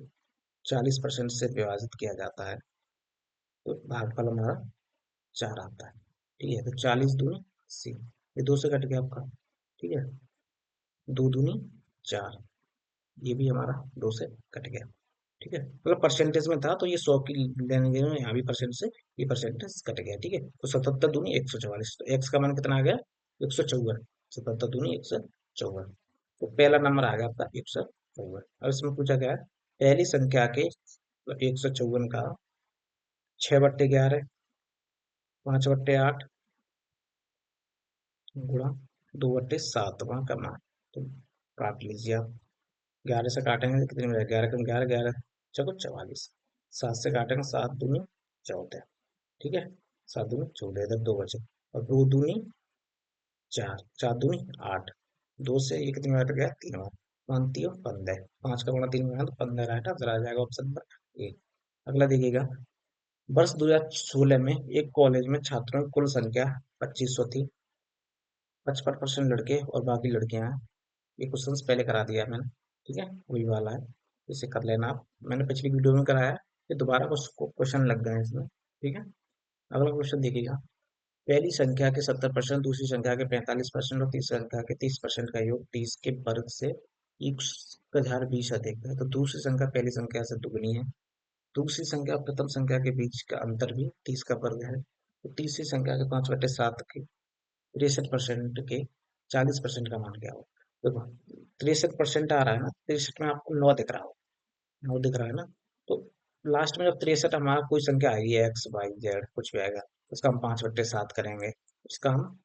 40% से विभाजित किया जाता है तो भागफल हमारा 4 आता है। ठीक है। तो 40 दूनी 80, ये दो से कट गया आपका। ठीक है। दो दूनी 4, ये भी हमारा दो से कट गया। ठीक है, मतलब परसेंटेज में था तो ये 100 की लेने देने में यहाँ भी परसेंट से ये परसेंटेज कट गया। ठीक है। तो 77 दूनी 144, तो एक्स का मान कितना आ गया, 154। 77 दूनी 154। तो पहला नंबर आ गया आपका 154। अब इसमें पूछा गया है, पहली संख्या के 154 का 6/11, 5/8 गुणा 2/7 का मान। तो काट लीजिए आप, 11 से काटेंगे तो कितनी मिलेगी, 11 कम 11, 11 चौको 44। 7 से काटेंगे, 7 दूनी 14। ठीक है। 7 दूनी 14, इधर दो बचे। और दो दूनी 4, 4 दूनी 8। दो से ये कितनी बार कट गया, 3 बार। पांती हो 15, 5 का गुणा 3 में तो 15 राइट आंसर आ जाएगा, ऑप्शन नंबर ए। अगला देखिएगा, वर्ष 2016 में एक कॉलेज में छात्रों की कुल संख्या 2500 थी। 55% लड़के और बाकी लड़कियां हैं। ये क्वेश्चंस पहले करा दिया है मैंने। ठीक है, वही वाला है, इसे कर लेना आप। मैंने पिछली वीडियो में कराया है, ये दोबारा कुछ क्वेश्चन लग गए हैं इसमें। ठीक है। अगला क्वेश्चन देखिएगा, पहली संख्या के 70%, दूसरी संख्या के 45% और तीसरी संख्या के 30% का योग 30 के वर्ग से 1020 अधिक है। तो दूसरी संख्या पहली संख्या से दुगनी है। दूसरी संख्या और प्रथम संख्या के बीच का अंतर भी 30 का वर्ग है। तो तीसरी संख्या के 5/7 के 63% के 40% का मान क्या हो। देखो 63% आ रहा है ना, 63 में आपको 9 दिख रहा हो, 9 दिख रहा है ना। तो लास्ट में जब 63 हमारा कोई संख्या आएगी, एक्स वाई जेड कुछ भी आएगा, उसका हम 5/7 करेंगे, उसका हम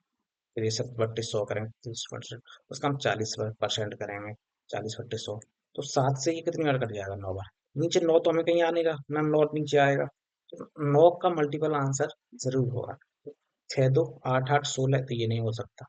63/100 करेंगे, 30%। उसका हम 40% करेंगे, 40/100। तो 7 से ये कितनी बार कट जाएगा, 9 बार। नीचे 9 तो हमें कहीं आने का ना, 9 नीचे आएगा। तो 9 का मल्टीपल आंसर जरूर होगा। 6 2 8 8 16, तो ये नहीं हो सकता।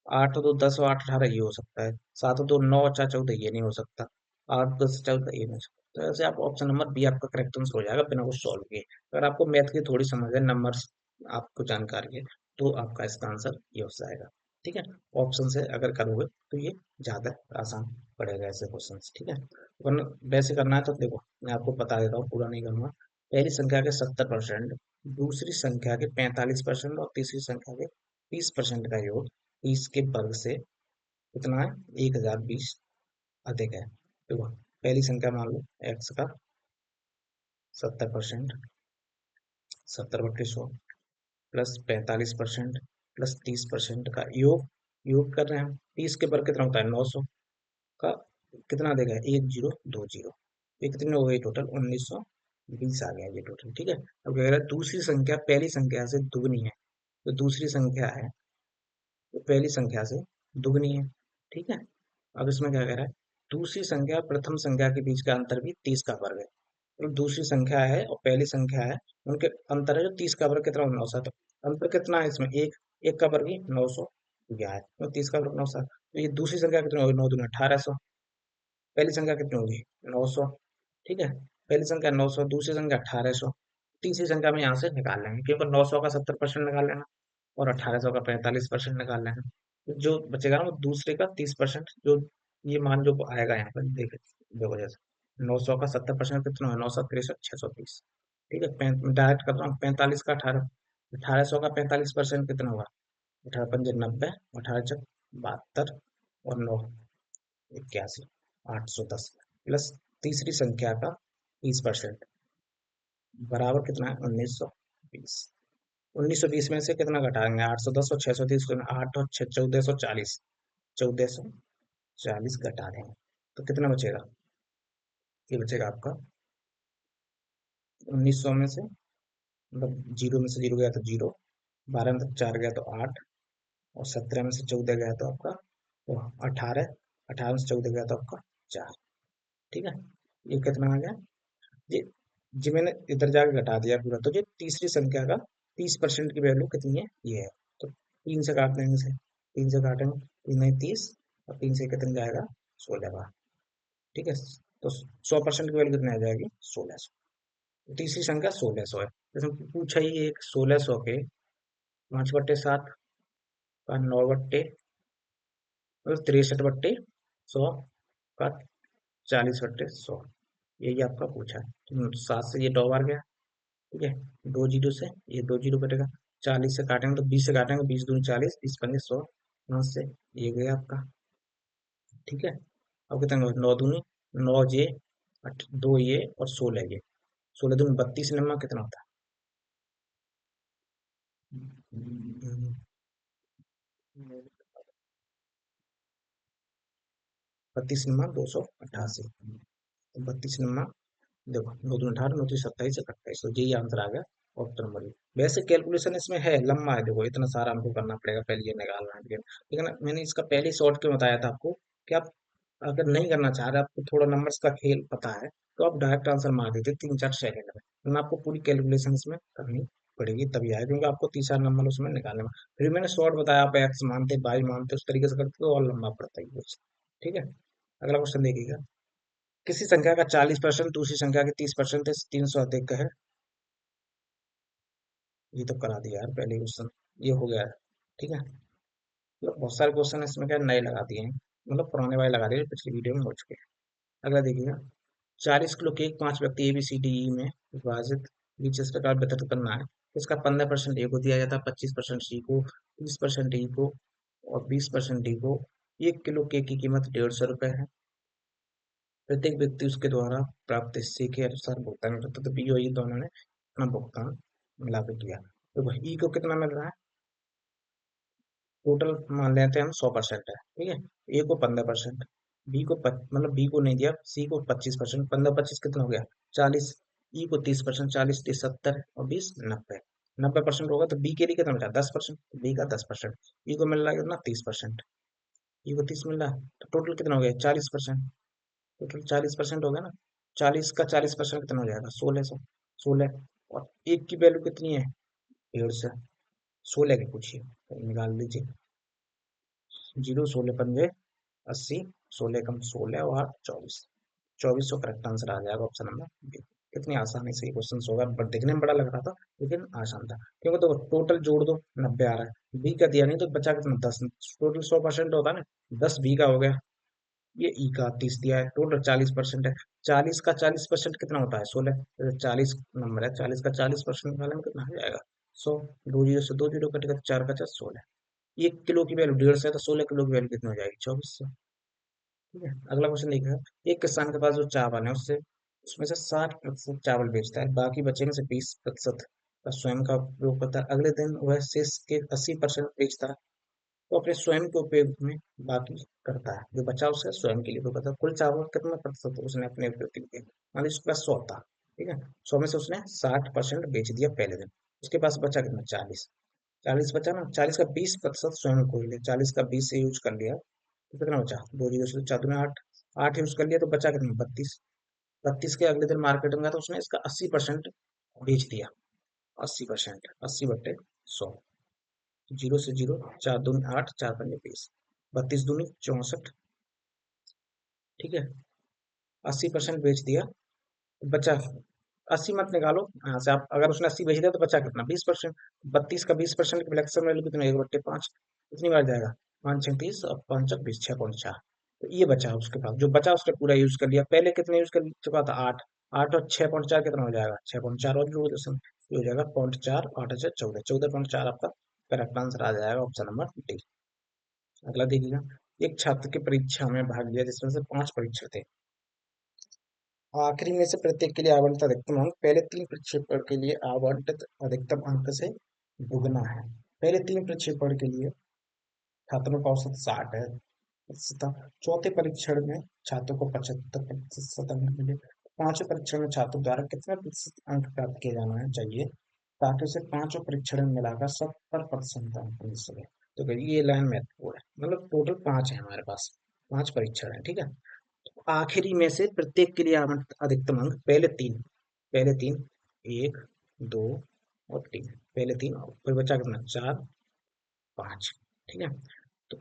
8 2 10 और 8 18 ये हो सकता है। 7 2 9 4 14, ये नहीं हो सकता। 8 10 14, ये नहीं हो सकता। तो ऐसे आप ऑप्शन नंबर बी आपका करेक्ट आंसर हो जाएगा बिना कुछ सॉल्व किए। अगर आपको मैथ की थोड़ी समझ है, नंबर्स आपको जानकारी है, तो आपका इसका आंसर ये हो जाएगा। ठीक है। ऑप्शन से अगर करोगे तो ये ज्यादा आसान पड़ेगा ऐसे क्वेश्चन। ठीक है। वरना वैसे करना है तो देखो, मैं आपको बता देता हूँ, पूरा नहीं करूंगा। पहली संख्या के 70%, दूसरी संख्या के 45% और तीसरी संख्या के 30% का योग 30 के वर्ग से कितना है, 1020 अधिक है। देखो पहली संख्या मान लो एक्स का 70%, 70/100 प्लस 45% प्लस 30% का योग, योग कर रहे हैं हम। 30 के वर्ग कितना होता है, 900 का कितना देगा, 1020। ये कितने हो गई टोटल, 1900 20 आ गया ये टोटल। ठीक है, अब कह रहा है दूसरी संख्या पहली संख्या से दुगनी है। तो दूसरी संख्या है तो पहली संख्या से दुगनी है। ठीक है, अब इसमें क्या कह रहा है, दूसरी संख्या प्रथम संख्या के बीच का अंतर भी 30 का वर्ग है। तो दूसरी संख्या है और पहली संख्या है, उनके अंतर है जो 30 का वर्ग कितना, 900। तो अंतर कितना है इसमें, एक, एक का वर्ग ही 900 गया है, तो 30 का वर्ग 900। तो ये दूसरी संख्या कितनी होगी, 9 दूनी 1800। पहली संख्या कितनी होगी, 900। ठीक है, पहली संख्या 900, दूसरी संख्या 1800। तीसरी संख्या में यहाँ से निकाल लेंगे, क्योंकि 900 का 70% निकाल लेना और 1800 का 45% निकाल लेना। तो जो बचेगा ना वो दूसरे का 30%, जो ये मान जो आएगा यहाँ पर देख, देखो जैसे 900 का 70% कितना है, 963, 630। ठीक है, डायरेक्ट कर रहा हूँ, 45 का 18, 1800 का 45% कितना होगा, 18 पंजे 90, 18 चक 72 और 9 81, 810 प्लस तीसरी संख्या का 30% बराबर कितना है, 1920। 1920 में से कितना घटाएंगे, 810 और 630 को, 8 और 6 1440, 1440 घटा देंगे तो कितना बचेगा, ये बचेगा आपका 1900 में से, मतलब जीरो में से जीरो गया तो जीरो, 12 में से 4 गया तो 8, और 17 में से 14 गया तो आपका, तो 18, 18 में से 14 गया तो आपका 4। ठीक है, ये कितना आ गया, ये जी मैंने इधर जाके घटा दिया पूरा। तो ये तीसरी संख्या का 30% की वैल्यू कितनी है, ये है। तो 3 से काट देंगे इसे, 3 से काटेंगे, 3 नहीं 30, और 3 से कितने जाएगा, 16 बार। ठीक है, तो 100% की वैल्यू कितनी आ जाएगी, 1600। तीसरी संख्या 1600 है। जैसे पूछा ही एक 1600 के 5/7 का 9/63/100 का 40/100, यही आपका पूछा है। तो 7 से ये 2 बार गया। ठीक है, 2 जीरो से ये 2 जीरो कटेगा, 40 से काटेंगे तो 20 से काटेंगे, 20 दूनी 40, 20 पंजे 100, 9 से ये गया आपका। ठीक है, अब कितना, 9 दूनी 9 ये, 2 ये और 16 ये, 16 दूनी 32 नंबर कितना होता है, 32 नंबर 288। तो 32 नंबर, देखो 9 दूनी 18, 9 3 27, 28, तो यही आंसर आ गया ऑप्शन नंबर बी। वैसे कैलकुलेशन इसमें है, लंबा है, देखो इतना सारा हमको करना पड़ेगा, पहले ये निकालना है, लेकिन मैंने इसका पहले शॉर्ट क्यों बताया था आपको, कि आप अगर नहीं करना चाह रहे, आपको थोड़ा नंबर्स का खेल पता है, तो आप डायरेक्ट आंसर मार देते 3-4 सेकंड में, वरना आपको पूरी कैलकुलेशन इसमें करनी पड़ेगी तभी आए, क्योंकि आपको 3-4 नंबर उसमें निकालने में। फिर मैंने शॉर्ट बताया, आप एक्स मानते, वाई मानते, उस तरीके से करते तो और लंबा पड़ता है कुछ। ठीक है, अगला क्वेश्चन देखिएगा, किसी संख्या का 40% दूसरी संख्या के 30% से 300 अधिक है। ये तो करा दिया यार पहले क्वेश्चन, ये हो गया है। ठीक है, मतलब बहुत सारे क्वेश्चन इसमें क्या नए लगा दिए हैं, मतलब पुराने वाले लगा दिए जो पिछली वीडियो में हो चुके हैं। अगला देखिएगा, 40 किलो केक 5 व्यक्ति A B C D E में विभाजित नीचे इस प्रकार वितरित करना है। इसका 15% ए को दिया जाता है, 25% सी को, 30% डी को और 20% डी को। 1 किलो केक की कीमत 150 रुपये है। प्रत्येक व्यक्ति उसके द्वारा प्राप्त हिस्से के अनुसार भुगतान करता है। तो बी और ई दोनों ने अपना भुगतान मिला के किया। तो ई को कितना मिल रहा है, टोटल मान लेते हैं हम 100% है। ठीक है, ए को 15%, बी को मतलब बी को नहीं दिया, सी को 25%, 15-25 कितना हो गया, 40। ई को 30%, 40 30 70 और 20 90, 90% होगा। तो बी के लिए कितना मिला, 10%, बी का 10%। ई को मिल रहा है कितना, 30%, ई को 30 मिल रहा है, तो टोटल कितना हो गया, 40%। टोटल 40% हो गया ना, 40 का 40% कितना हो जाएगा, 1600। 16, और एक की वैल्यू कितनी है, 150। 16 की पूछिए, तो निकाल लीजिए, 0 16 पंजे 80, 16 कम 16 और 24, 2400 करेक्ट आंसर आ जाएगा ऑप्शन नंबर बी। कितनी आसानी से ये क्वेश्चन होगा, बट देखने में बड़ा लग रहा था लेकिन आसान था, क्योंकि तो टोटल जोड़ दो 90 आ रहा है, बी का दिया नहीं तो बचा कितना, 10। टोटल 100% होता है ना, 10 बी का हो गया, ये ई का 30 दिया है, टोटल 40% है। 40 का 40% कितना होता है, 16। 40 नंबर है, 40 का 40% निकालने में कितना आ जाएगा, 100। 2 जीरो से 2 जीरो कटेगा तो 4 का 4 16। 1 किलो की वैल्यू 150 है, तो 16 किलो की वैल्यू कितनी हो जाएगी, 2400। ठीक है, अगला क्वेश्चन देखिए, एक किसान के पास जो चावल है उससे उसमें से 60% चावल बेचता है, बाकी बचे में से 20% का स्वयं का उपयोग करता है। अगले दिन वह शेष के 80% बेचता है, तो अपने स्वयं के उपयोग में बाकी करता है, जो बचा उसका स्वयं के लिए उपयोग करता है। कुल चावल कितना प्रतिशत उसने अपने उपयोग के लिए, मान लीजिए उसके पास 100 था, ठीक है। 100 में से उसने 60% बेच दिया पहले दिन। उसके पास बचा कितना? 40। 40 बचा ना, 40 का 20% स्वयं को ही ले, 40 का 20 से यूज कर लिया तो कितना बचा? दो जीरो से 4 में 8, 8 यूज कर लिया तो बचा कितना? 32। 32 के अगले दिन मार्केट में गया तो उसने इसका 80% बेच दिया। 80%, 80/100। जीरो से जीरो, 4 दूनी 8, 4 पंजे 20, 32 दूनी 64। ठीक है, 80% बेच दिया, बचा 80 मत निकालो यहाँ से आप, अगर उसने 80 बेच दिया तो बचा कितना? 20%। 32 का 20% की फ्लैक्शन वैल्यू कितना? 1/5। कितनी बार जाएगा? 5 6 30 और 5 4 20, 6.4। तो ये बचा उसके पास, जो बचा उसने पूरा यूज कर लिया। पहले कितने यूज कर चुका था? 8। 8 और 6.4 कितना हो जाएगा? 6.4 और जो ये हो जाएगा 0.4, 8 से 14, 14.4 आपका करेक्ट आंसर आ जाएगा, ऑप्शन नंबर डी। अगला देखिएगा। एक छात्र की परीक्षा में भाग लिया जिसमें से 5 परीक्षक थे। आखिरी में से प्रत्येक के लिए आवंटित अधिकतम अंक पहले 3 प्रक्षेपण के लिए आवंटित अधिकतम अंक से दुगना है। पहले 3 प्रक्षेपण के लिए छात्रों का औसत 60 है। तथा चौथे परीक्षण में छात्रों को 75% अंक मिले। पांचवें परीक्षण में छात्रों द्वारा कितने प्रतिशत अंक प्राप्त किए जाना है चाहिए ताकि उसे पांचों परीक्षण में मिलाकर 70% अंक मिल सके? तो कहिए ये लाइन महत्वपूर्ण है, मतलब टोटल 5 है हमारे पास, 5 परीक्षण है। ठीक है, आखिरी में से प्रत्येक के लिए आवंटित अधिकतम अंक पहले तीन, एक, दो और तीन। पहले तीन और फिर बचा कितना? 4 5। ठीक है, तो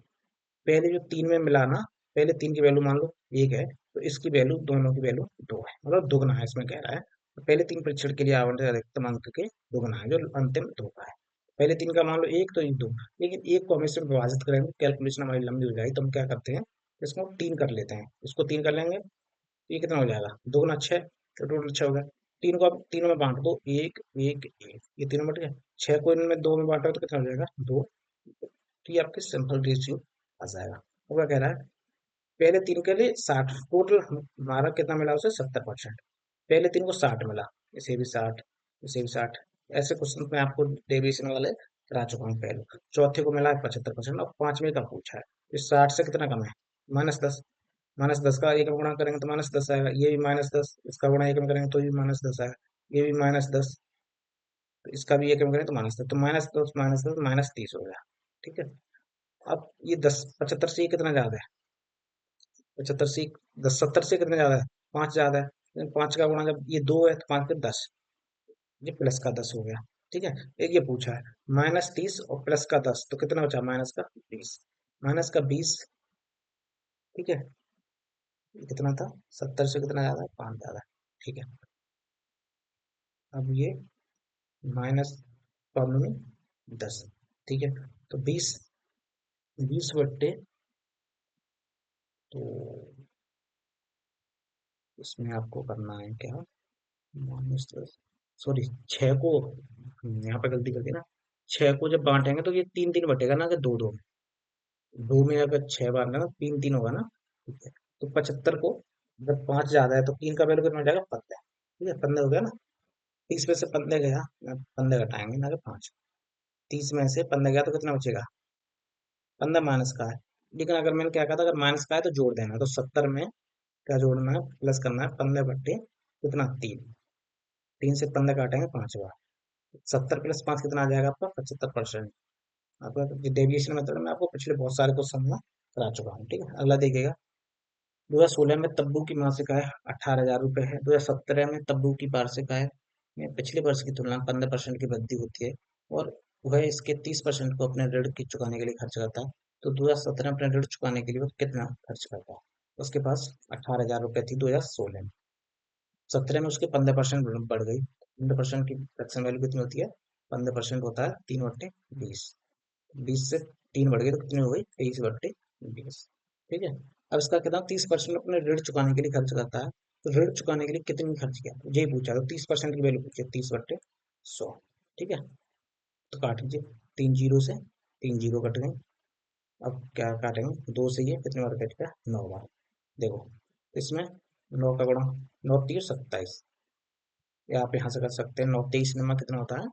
पहले जो 3 में मिलाना, पहले 3 की वैल्यू मान लो 1 है तो इसकी वैल्यू, दोनों की वैल्यू 2 है, मतलब दुगना है इसमें कह रहा है। तो पहले 3 परीक्षण के लिए आवंटित अधिकतम अंक के दुगना है, जो अंतिम 2 का है। पहले 3 का मान लो 1 तो ये 2, लेकिन 1 को हम इसमें विभाजित करेंगे, कैलकुलेशन हमारी लंबी हो जाएगी, तो हम क्या करते हैं, इसको 3 कर लेते हैं। इसको 3 कर लेंगे, ये कितना हो जाएगा? दो गुना 6, तो टोटल 6 हो गया। तीन को अब तीनों में बांट दो, एक एक एक, ये तीनों बट गए। 6 को इनमें 2 में बांटो तो कितना हो जाएगा? 2। तो ये आपके सिंपल रेशियो आ जाएगा। वो क्या कह रहा है? पहले 3 के लिए 60, टोटल हमारा कितना मिला उसे? 70%। पहले 3 को 60 मिला, इसे भी 60, इसे भी 60। ऐसे क्वेश्चन में आपको डेविएशन वाले करा चुका हूँ पहले। चौथे को मिला है 75% और पांचवे का पूछा है। इस 60 से कितना कम है? -10। -10 का एक में गुणा करेंगे तो -10 आएगा, ये भी -10, इसका गुणा एक में करेंगे तो ये -10 आएगा, ये भी -10, तो इसका भी एक में करेंगे तो -10, तो -10 -10 -30 हो गया। ठीक है, अब ये 10, 75 से ये कितना ज्यादा है? 75 से 10, 70 से कितना ज्यादा है? 5 ज्यादा है, लेकिन 5 का गुणा जब ये 2 है तो 5 के 10, ये प्लस का 10 हो गया। ठीक है, एक ये पूछा है -30 और प्लस का 10, तो कितना बचा? -20, -20। ठीक है, ये कितना था? 70 से कितना ज्यादा है? 5 ज्यादा है। ठीक है, अब ये माइनस प्रॉब्लम में 10। ठीक है, तो 20, 20/, तो इसमें आपको करना है क्या? -10, सॉरी, 6 को यहाँ पे गलती कर दी ना। 6 को जब बांटेंगे तो ये 3 3 बटेगा ना, कि 2 2, 2 में अगर 6 बांटना तो 3 3 होगा ना। ठीक है, तो 75 को, जब 5 ज्यादा है तो 3 का वैल्यू कितना हो जाएगा? 15। ठीक है, 15 हो गया ना। 30 में से 15 गया, 15 घटाएंगे ना, कि 5। 30 में से 15 गया तो कितना बचेगा? 15 माइनस का है, लेकिन अगर मैंने क्या कहा था, अगर माइनस का है तो जोड़ देना, तो 70 में क्या जोड़ना है? प्लस करना है। 15/, कितना? 3। 3 से 15 काटेंगे 5 बार, 70 + 5 कितना आ जाएगा आपका? 75%। आपका डेविएशन मेथड में आपको पिछले बहुत सारे क्वेश्चन में करा चुका हूँ। ठीक है, अगला देखिएगा। 2016 में तब्बू की मासिक आय 18,000 रुपये है। 2017 में तब्बू की वार्षिक आय में पिछले वर्ष की तुलना में 15% की वृद्धि होती है, और वह इसके 30% को अपने ऋण की चुकाने के लिए खर्च करता है। तो 2017 में अपने ऋण चुकाने के लिए वो कितना खर्च करता है? उसके पास 18,000 रुपये थी 2016 में। 17 में उसके 15% बढ़ गई। 15% की फ्रैक्शन वैल्यू कितनी होती है? 15% होता है 3/20। 20 से 3 बढ़ गई तो कितनी हो गई? 23/20। ठीक है, अब इसका कितना? 30% अपने ऋण चुकाने के लिए खर्च करता है। तो ऋण चुकाने के लिए कितनी खर्च किया, यही पूछा, तो 30% की वैल्यू पूछी, 30/100। ठीक है, तो काट लीजिए, 3 जीरो से 3 जीरो कट गए। अब क्या काटेंगे? 2 से ये कितनी बार कट गया? 9 बार। देखो, इसमें 9 का गुणा, 9 × 3 = 27, या आप यहाँ से कर सकते हैं, 9 23 नंबर कितना होता है?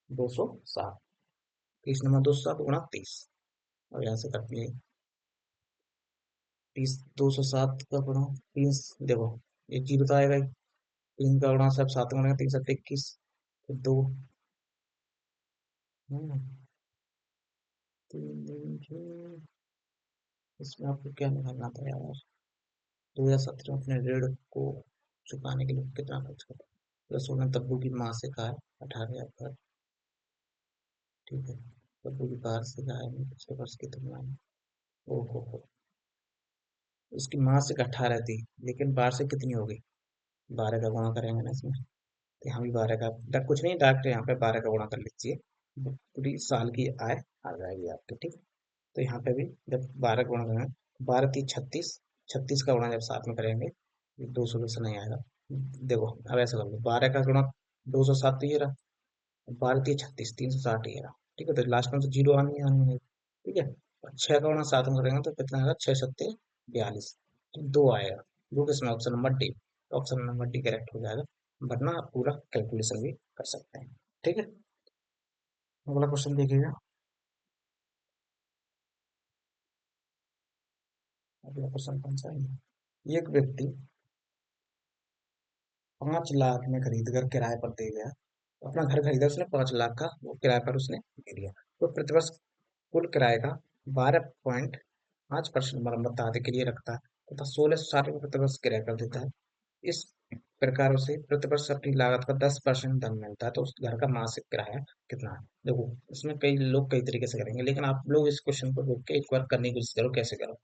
207। 30 नंबर 207 गुणा 30, और यहाँ से कर लिए 30, 207 का गुणा 3, देखो ये जीरो तो आएगा ही, तीन का गुणा सब सात में 3 7 21, फिर दो। हम्म, तीन तीन छः। इसमें आपको क्या निकालना था यार? 2017 में अपने ऋण को चुकाने के लिए कितना खर्च करा? 2016 में तब्बू की मासिक आय 18,000। ठीक है, तब्बू की वार्षिक आय में पिछले वर्ष की तुलना में, ओहो, उसकी मासिक 18 थी, लेकिन वार्षिक कितनी होगी? 12 का गुणा करेंगे ना इसमें, तो हम भी 12 का कुछ नहीं, डॉक्टर यहाँ पे 12 का गुणा कर लीजिए, पूरी साल की आय आ जाएगी आपकी। ठीक, तो यहाँ पे भी जब 12 गुणा करेंगे, 12 3 36, 36 का गुणा जब साथ में करेंगे, 200 से नहीं आएगा। देखो अब ऐसा कर लो, 12 का गुणा 207 तो ये रहा, 12 3 36, 360 ये रहा। ठीक है, तो लास्ट में तो जीरो आनी ही आनी है। ठीक है, और 6 का गुणा साथ में करेंगे तो कितना आएगा? 6 7 42, तो 2 आएगा, जो कि इसमें option number D, option number D correct हो जाएगा। वरना आप पूरा कैलकुलेशन भी कर सकते हैं। ठीक है, अगला क्वेश्चन देखिएगा। अगला क्वेश्चन कौन सा है? एक व्यक्ति 5 लाख में खरीद कर किराए पर दे गया, अपना घर खरीदा उसने 5 लाख का, वो किराए पर उसने दे दिया, तो प्रतिवर्ष कुल किराए का 12.5% मरम्मत आदि के लिए रखता है, तथा 1660 रुपये प्रतिवर्ष किराया कर देता है। इस प्रकार उसे प्रतिवर्ष अपनी लागत का 10% धन मिलता है, तो उस घर का मासिक किराया कितना है? देखो, इसमें कई लोग कई तरीके से करेंगे, लेकिन आप लोग इस क्वेश्चन को रोक के एक बार करने की कोशिश करो, कैसे करो।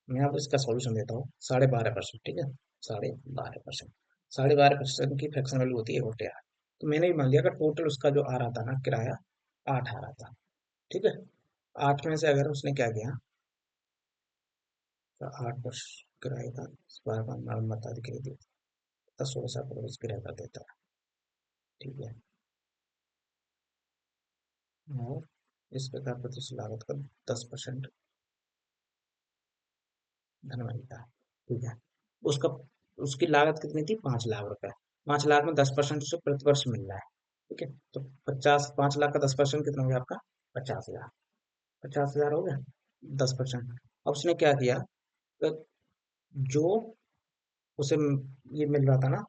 मैं आपको इसका सॉल्यूशन देता हूँ, 12.5%। ठीक है, 12.5%, 12.5% की फ्रैक्शन वैल्यू होती है 1/8। तो मैंने भी मान लिया कि टोटल उसका जो आ रहा था ना किराया, 8 आ रहा था। ठीक है, 8 में से अगर उसने क्या किया, तो 8 वर्ष किराए का, इस बार का मरम्मत आदि के लिए देता, 16 साल किराया का देता है। ठीक है, और इस प्रकार प्रतिशत लागत का 10% धन मिलता है। ठीक है, उसका उसकी लागत कितनी थी? 5 लाख रुपए। 5 लाख में 10% उसे प्रतिवर्ष मिल रहा है। ठीक है, तो 5 लाख का 10% कितना हो गया आपका? 50,000। 50,000 हो गया, 10%। अब उसने क्या किया, तो जो उसे ये मिल रहा था ना,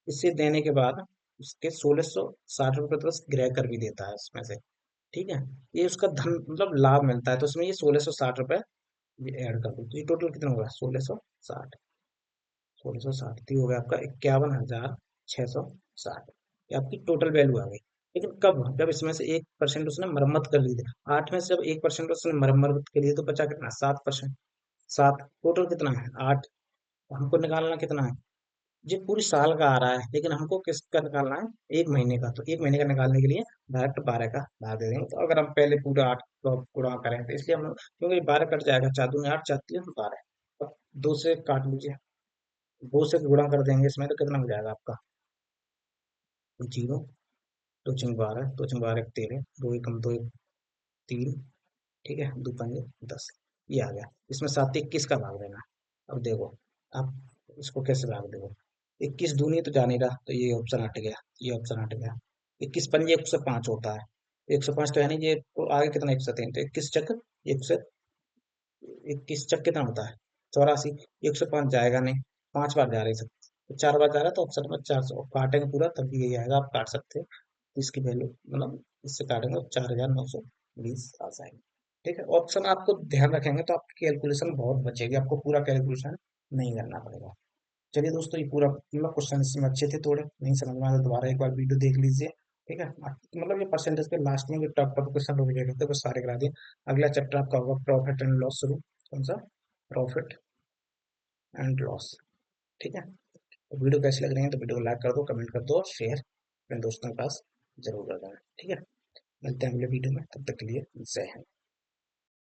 इसे देने के बाद उसके 1660 रुपये प्रतिवर्ष गृह कर भी देता है उसमें से। ठीक है, ये उसका धन मतलब लाभ मिलता है, तो उसमें ये 1660 रुपये ये ऐड कर दो, तो ये टोटल कितना होगा? 1660, 1660 तो हो गया आपका 51,660। ये आपकी टोटल वैल्यू आ गई। लेकिन कब? जब इसमें से 1% उसने मरम्मत कर ली थी। 8 में से जब 1% उसने मरम्मत के लिए, तो बचा कितना? 7%। 7, टोटल कितना है? 8। हमको निकालना कितना है? ये पूरी साल का आ रहा है, लेकिन हमको किसका निकालना है? 1 महीने का। तो 1 महीने का निकालने के लिए डायरेक्ट 12 का भाग दे देंगे। तो अगर हम पहले पूरे 8 को गुणा करें, तो इसलिए हम, क्योंकि 12 कट जाएगा, 4 दूनी 8, 4 3 12। अब 2 से काट लीजिए, 2 से गुणा कर देंगे इसमें, तो कितना हो जाएगा आपका? 0, 2 × 12, 2 × 12 = 13, 2 × 2 = 3। ठीक है, 2 × 5 = 10, ये आ गया। इसमें 7 21 का भाग देना। अब देखो, आप इसको कैसे भाग दोगे? 21 दूनी तो जा नहीं रहा, तो ये ऑप्शन हट गया, ये ऑप्शन हट गया। 21 पंजे 105 होता है, 105 तो है नहीं, ये तो आगे कितना? 103, तो 21 चक्कर, 21 चक कितना होता है? 84। 105 जाएगा नहीं, 5 बार जा रही सकते, तो 4 बार जा रहा है, तो ऑप्शन नंबर 400 काटेंगे पूरा, तब भी यही आएगा, आप काट सकते हैं। तो इसकी वैल्यू मतलब इससे काटेंगे तो 4,920 आ जाएगी। ठीक है, ऑप्शन आपको ध्यान रखेंगे तो आपकी कैलकुलेशन बहुत बचेगी, आपको पूरा कैलकुलेशन नहीं करना पड़ेगा। चलिए दोस्तों, ये पूरा मतलब क्वेश्चन इसमें अच्छे थे, थोड़े नहीं समझ में आया तो दोबारा एक बार वीडियो देख लीजिए। ठीक है, मतलब ये परसेंटेज के लास्ट में जो टॉप टॉप क्वेश्चन हो गए थे वो सारे करा दिए। अगला चैप्टर आपका होगा प्रॉफिट एंड लॉस शुरू। कौन सा? Profit and loss. ठीक है, तो वीडियो कैसी लग रही है तो वीडियो को लाइक कर दो, कमेंट कर दो और शेयर अपने दोस्तों के पास जरूर कर देना। ठीक है, मिलते हैं अगले वीडियो में, तब तक के लिए जय हिंद।